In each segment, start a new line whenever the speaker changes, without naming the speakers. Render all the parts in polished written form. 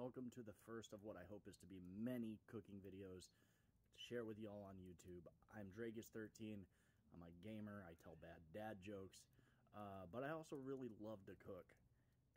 welcome to the first of what I hope is to be many cooking videos to share with y'all on YouTube. I'm Dragus13. I'm a gamer. I tell bad dad jokes, but I also really love to cook.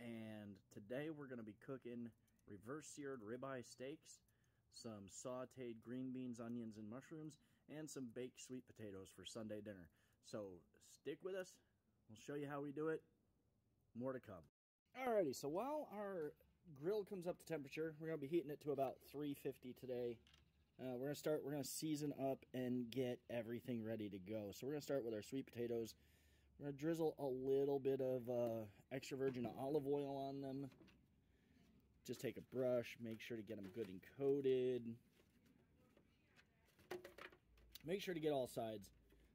And today we're going to be cooking reverse seared ribeye steaks, some sauteed green beans, onions, and mushrooms, and some baked sweet potatoes for Sunday dinner. So stick with us. We'll show you how we do it. More to come. Alrighty, so while our grill comes up to temperature, we're going to be heating it to about 350 today. We're going to season up and get everything ready to go. So we're going to start with our sweet potatoes. We're going to drizzle a little bit of extra virgin olive oil on them. Just take a brush, make sure to get them good and coated. Make sure to get all sides.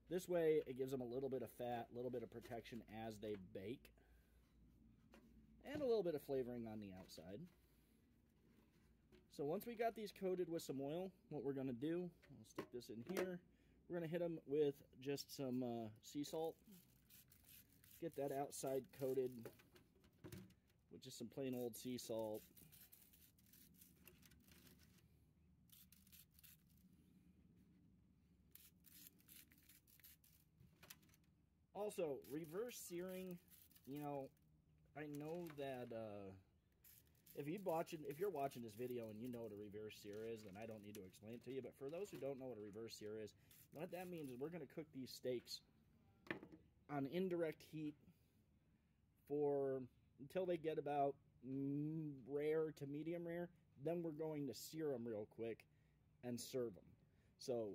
This way it gives them a little bit of fat, a little bit of protection as they bake. And a little bit of flavoring on the outside. So once we got these coated with some oil, what we're going to do, I'll stick this in here. We're going to hit them with just some sea salt. Get that outside coated with just some plain old sea salt. Also, reverse searing, you know, I know that if you're watching this video and you know what a reverse sear is, then I don't need to explain it to you. But for those who don't know what a reverse sear is, what that means is we're going to cook these steaks on indirect heat until they get about rare to medium rare. Then we're going to sear them real quick and serve them. So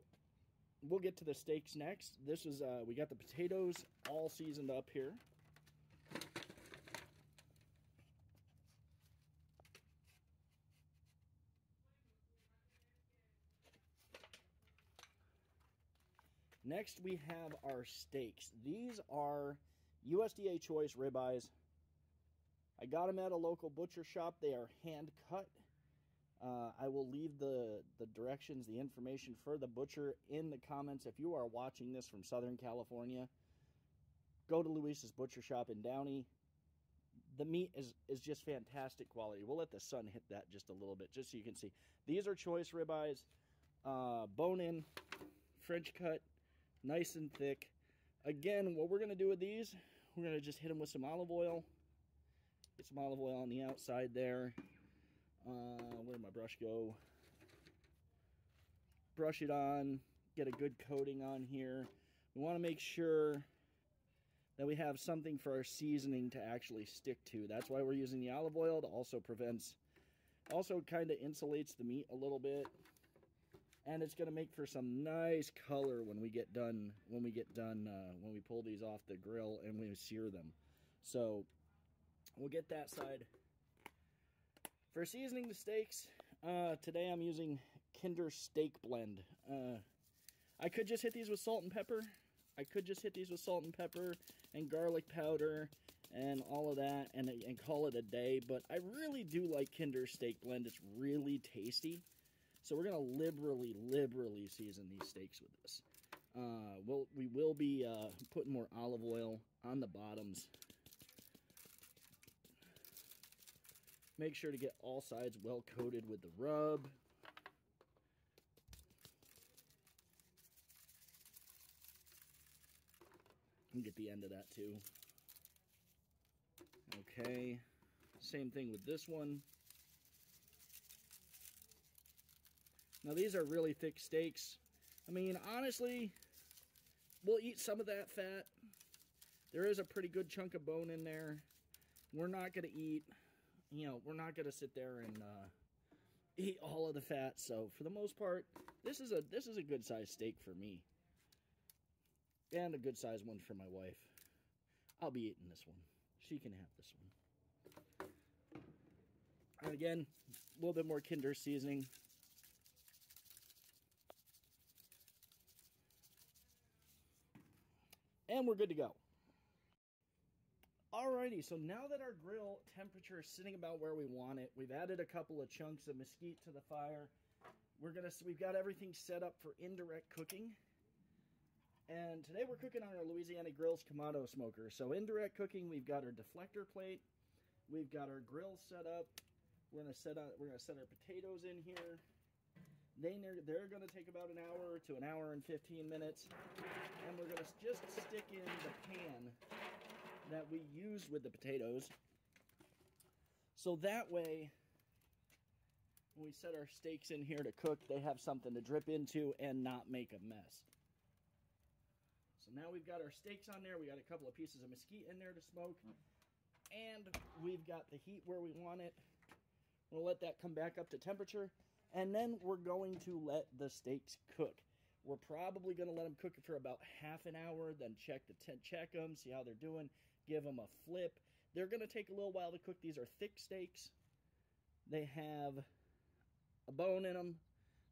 we'll get to the steaks next. This is we got the potatoes all seasoned up here. Next, we have our steaks. These are USDA choice ribeyes. I got them at a local butcher shop. They are hand cut. I will leave the directions, the information for the butcher in the comments. If you are watching this from Southern California, go to Luis's Butcher Shop in Downey. The meat is just fantastic quality. We'll let the sun hit that just a little bit, just so you can see. These are choice ribeyes, bone-in, French cut, nice and thick. Again, what we're going to do with these, we're going to just hit them with some olive oil. Get some olive oil on the outside there. Where'd my brush go? Brush it on. Get a good coating on here. We want to make sure that we have something for our seasoning to actually stick to. That's why we're using the olive oil. To also kind of insulates the meat a little bit. And it's going to make for some nice color when we get done. When we pull these off the grill and we sear them. So we'll get that side. For seasoning the steaks, today I'm using Kinder Steak Blend. I could just hit these with salt and pepper. And garlic powder and all of that and call it a day. But I really do like Kinder Steak Blend. It's really tasty. So we're going to liberally season these steaks with this. We will be putting more olive oil on the bottoms. Make sure to get all sides well coated with the rub. And get the end of that too. Okay. Same thing with this one. Now these are really thick steaks. I mean, honestly, we'll eat some of that fat. There is a pretty good chunk of bone in there. We're not going to eat, we're not going to sit there and eat all of the fat. So for the most part, this is a good sized steak for me. And a good sized one for my wife. I'll be eating this one. She can have this one. And again, a little bit more Kinder seasoning. And we're good to go. Alrighty, so now that our grill temperature is sitting about where we want it, we've added a couple of chunks of mesquite to the fire. We've got everything set up for indirect cooking. And today we're cooking on our Louisiana Grills Kamado smoker. So indirect cooking, we've got our deflector plate, we've got our grill set up, We're gonna set our potatoes in here. They're gonna take about an hour to an hour and 15 minutes, and we're gonna just stick in the pan that we used with the potatoes, so that way when we set our steaks in here to cook, they have something to drip into and not make a mess. So now we've got our steaks on there. We got a couple of pieces of mesquite in there to smoke, and we've got the heat where we want it. We'll let that come back up to temperature, and then we're going to let the steaks cook. We're probably going to let them cook for about half an hour, then check them, see how they're doing, give them a flip. They're going to take a little while to cook. These are thick steaks. They have a bone in them.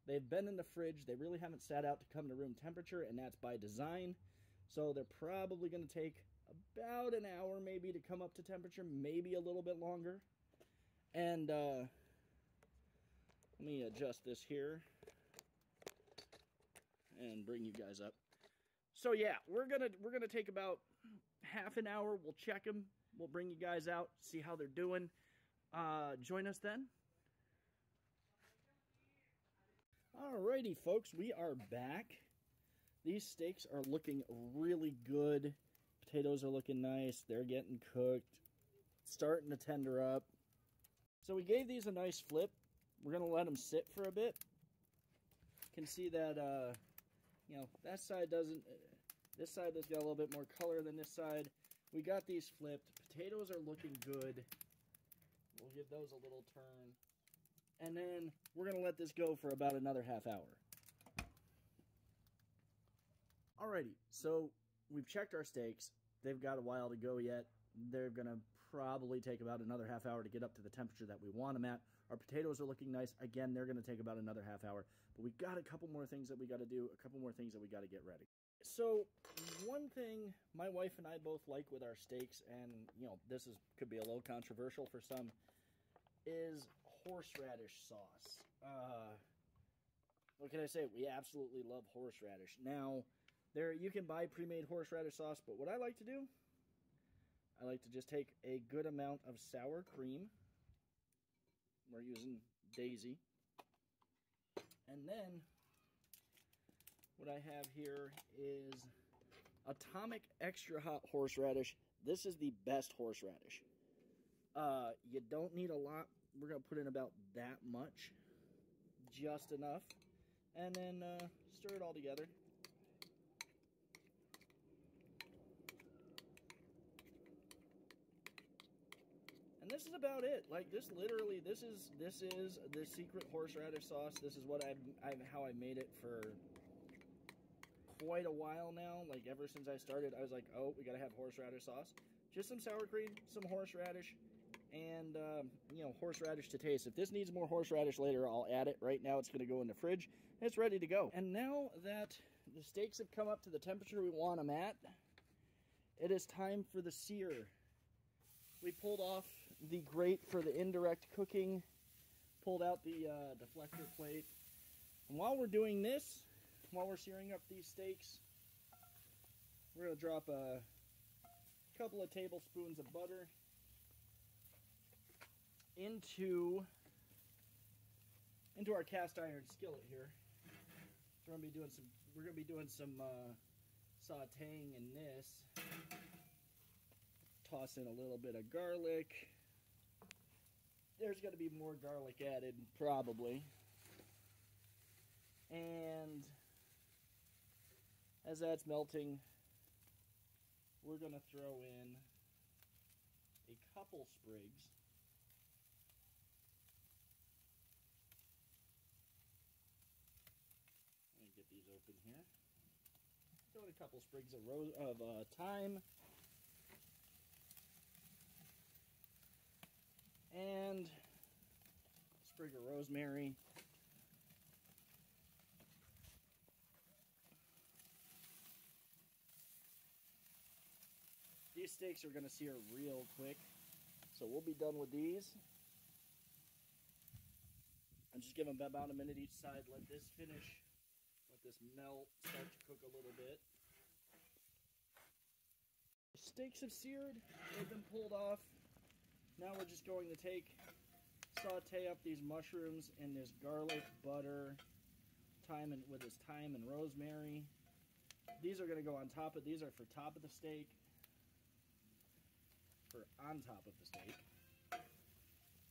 They've been in the fridge. They really haven't sat out to come to room temperature, and that's by design. So they're probably going to take about an hour maybe to come up to temperature, maybe a little bit longer. And let me adjust this here and bring you guys up. So yeah, we're gonna take about half an hour. We'll check them. We'll bring you guys out, see how they're doing. Join us then. Alrighty, folks, we are back. These steaks are looking really good. Potatoes are looking nice. They're getting cooked. Starting to tender up. So we gave these a nice flip. We're going to let them sit for a bit. You can see that, you know, that side doesn't, this side has got a little bit more color than this side. We got these flipped. Potatoes are looking good. We'll give those a little turn. And then we're going to let this go for about another half hour. Alrighty, so we've checked our steaks. They've got a while to go yet. They're going to probably take about another half hour to get up to the temperature that we want them at. Our potatoes are looking nice. Again, they're going to take about another half hour. But we got a couple more things that we got to do, a couple more things that we got to get ready. So one thing my wife and I both like with our steaks, and you know, this could be a little controversial for some, is horseradish sauce. What can I say? We absolutely love horseradish. Now, you can buy pre-made horseradish sauce, but what I like to do, I like to just take a good amount of sour cream. We're using Daisy. And then what I have here is Atomic Extra Hot horseradish. This is the best horseradish. You don't need a lot. We're going to put in about that much. Just enough. And then stir it all together. And this is about it. Like, this literally, this is the secret horseradish sauce. This is what how I made it for quite a while now. Like, ever since I started, I was like, oh, we gotta have horseradish sauce. Just some sour cream, some horseradish, and you know, horseradish to taste. If this needs more horseradish later, I'll add it. Right now, it's gonna go in the fridge, and it's ready to go. And now that the steaks have come up to the temperature we want them at, it is time for the sear. We pulled off the grate for the indirect cooking, pulled out the deflector plate. And while we're doing this, while we're searing up these steaks, we're going to drop a couple of tablespoons of butter into our cast iron skillet here. So we're going to be doing some sauteing in this. Toss in a little bit of garlic. There's going to be more garlic added, probably. And as that's melting, we're going to throw in a couple sprigs let me get these open here. Throw in a couple sprigs of thyme. And a sprig of rosemary. These steaks are going to sear real quick, so we'll be done with these. And just give them about a minute each side. Let this finish. Let this melt, start to cook a little bit. The steaks have seared. They've been pulled off. Now we're just going to take saute up these mushrooms in this garlic, butter, with this thyme and rosemary. These are going to go on top of, these are for top of the steak, for on top of the steak.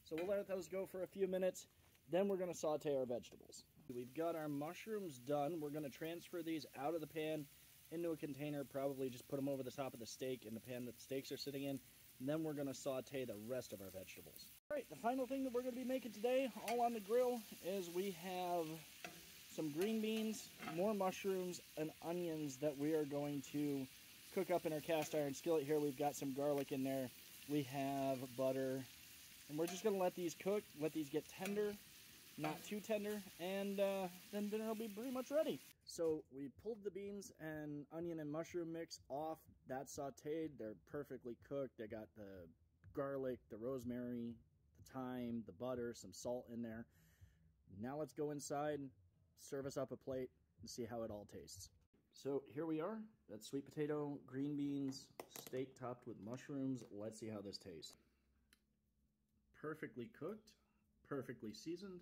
So we'll let those go for a few minutes, then we're going to saute our vegetables. We've got our mushrooms done. We're going to transfer these out of the pan into a container, probably just put them over the top of the steak in the pan that the steaks are sitting in, and then we're going to saute the rest of our vegetables. All right, the final thing that we're going to be making today, all on the grill, is we have some green beans, more mushrooms, and onions that we are going to cook up in our cast iron skillet here. We've got some garlic in there. We have butter. And we're just going to let these cook, let these get tender, not too tender, and then dinner will be pretty much ready. So we pulled the beans and onion and mushroom mix off. That's sauteed. They're perfectly cooked. They got the garlic, the rosemary, the thyme, the butter, some salt in there. Now let's go inside, serve us up a plate, and see how it all tastes. So here we are. That's sweet potato, green beans, steak topped with mushrooms. Let's see how this tastes. Perfectly cooked, perfectly seasoned.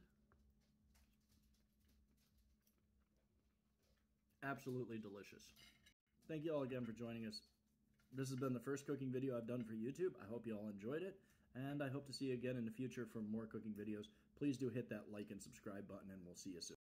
Absolutely delicious. Thank you all again for joining us. This has been the first cooking video I've done for YouTube. I hope you all enjoyed it, and I hope to see you again in the future for more cooking videos. Please do hit that like and subscribe button, and we'll see you soon.